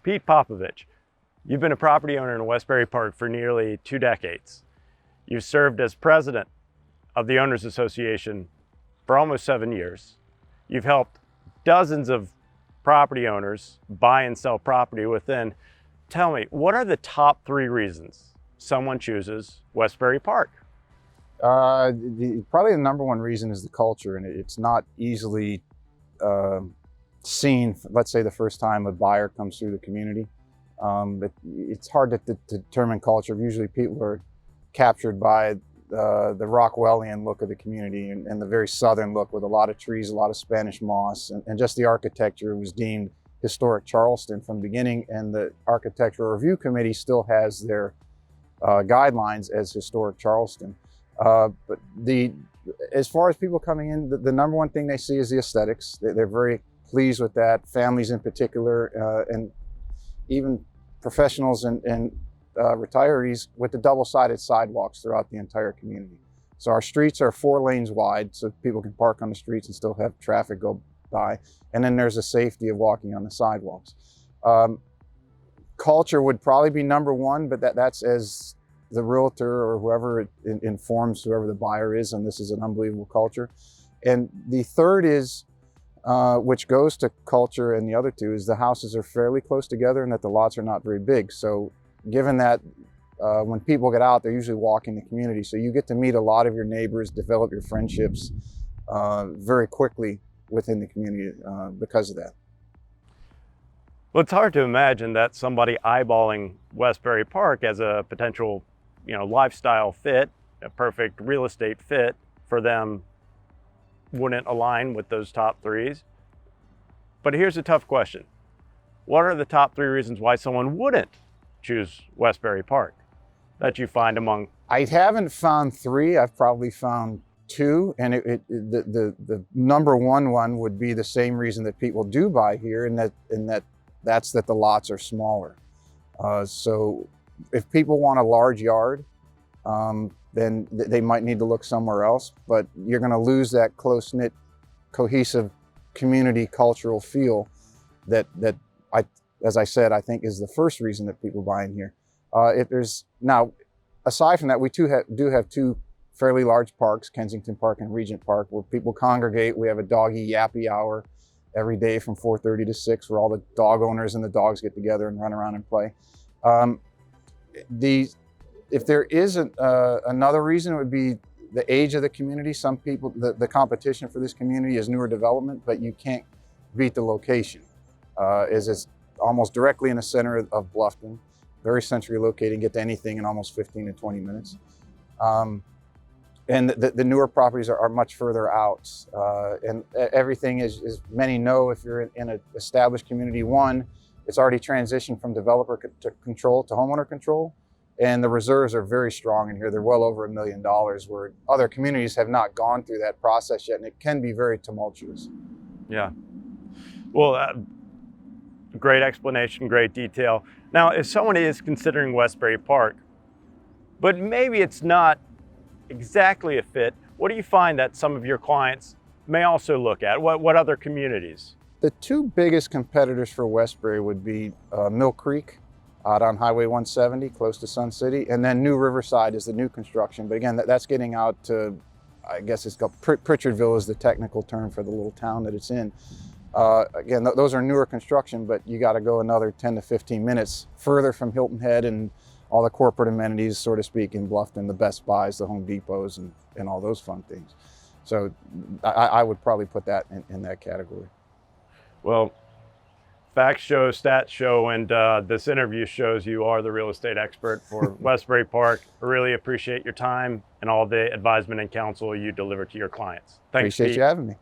Pete Popovich, you've been a property owner in Westbury Park for nearly 2 decades. You've served as president of the Owners Association for almost 7 years. You've helped dozens of property owners buy and sell property within. Tell me, what are the top 3 reasons someone chooses Westbury Park? Probably the number one reason is the culture, and it's not easily seen, let's say the first time a buyer comes through the community. But it's hard to determine culture. Usually people are captured by the Rockwellian look of the community and the very southern look with a lot of trees, a lot of Spanish moss, and just the architecture was deemed historic Charleston from the beginning, and the Architectural Review Committee still has their guidelines as historic Charleston. But as far as people coming in, the number one thing they see is the aesthetics. They're very pleased with that, families in particular, and even professionals and retirees, with the double-sided sidewalks throughout the entire community. So our streets are 4 lanes wide, so people can park on the streets and still have traffic go by. And then there's the safety of walking on the sidewalks. Culture would probably be number one, but that's as the realtor or whoever informs whoever the buyer is, and this is an unbelievable culture. And the third is, which goes to culture, and the other two is the houses are fairly close together and that the lots are not very big. So given that when people get out, they're usually walking the community. So you get to meet a lot of your neighbors, develop your friendships very quickly within the community because of that. Well, it's hard to imagine that somebody eyeballing Westbury Park as a potential, lifestyle fit, a perfect real estate fit for them, wouldn't align with those top 3s. But here's a tough question. What are the top 3 reasons why someone wouldn't choose Westbury Park that you find among? I haven't found 3, I've probably found 2, and the number one would be the same reason that people do buy here, and that's that the lots are smaller. So if people want a large yard, then they might need to look somewhere else, but you're going to lose that close-knit, cohesive community cultural feel that as I said, I think is the first reason that people buy in here. Now, aside from that, we do have 2 fairly large parks, Kensington Park and Regent Park, where people congregate. We have a doggy yappy hour every day from 4:30 to 6, where all the dog owners and the dogs get together and run around and play. If there isn't another reason, it would be the age of the community. Some people, the competition for this community is newer development, but you can't beat the location. It's almost directly in the center of Bluffton, very centrally located, get to anything in almost 15 to 20 minutes. And the newer properties are much further out. And everything is, as many know, if you're in an established community, one, it's already transitioned from developer control to homeowner control. And the reserves are very strong in here. They're well over $1 million, where other communities have not gone through that process yet, and it can be very tumultuous. Yeah. Well, great explanation, great detail. Now, if someone is considering Westbury Park, but maybe it's not exactly a fit, what do you find that some of your clients may also look at? What other communities? The 2 biggest competitors for Westbury would be Mill Creek out on Highway 170, close to Sun City, and then New Riverside is the new construction. But again, that's getting out to, I guess it's called Pritchardville is the technical term for the little town that it's in. Again, those are newer construction, but you got to go another 10 to 15 minutes further from Hilton Head and all the corporate amenities, so to speak, in Bluffton, the Best Buys, the Home Depots, and all those fun things. So I would probably put that in that category. Well, facts show, stats show, and this interview shows you are the real estate expert for Westbury Park. I really appreciate your time and all the advisement and counsel you deliver to your clients. Thanks, Appreciate Pete. you having me.